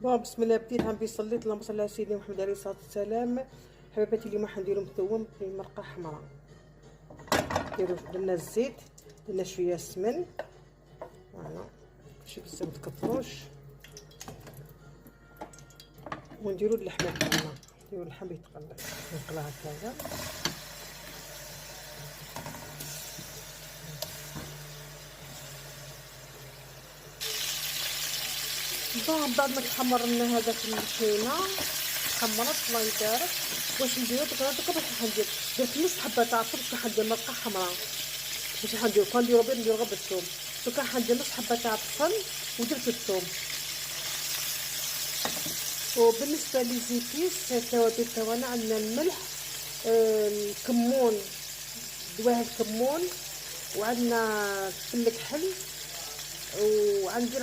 بون بسم الله بديت غنصلي. اللهم صل على سيدنا محمد عليه الصلاه والسلام. حبيباتي اليوم حنديرو مثوم في مرقه حمراء. نديرو درنا الزيت، درنا شويه السمن، فوالا شي بزاف متكثروش، ونديرو اللحمه تاعنا. نديرو اللحم يتقلى نقلى هكذا. بعد ما تحمرنا هذاك اللحينه تحمرت الله يبارك. واش نديرو دوكا باش ندير درت نص حبه تاع الثوم. باش ندير مرقه حمراء باش ندير كون نديرو بيض ندير غير بالثوم. دوكا ندير نص حبه تاع البصل ودرت الثوم. وبالنسبه لي زيتيس التوابل تاعنا عندنا الملح، الكمون، دواه الكمون، وعندنا فل كحل، وعندي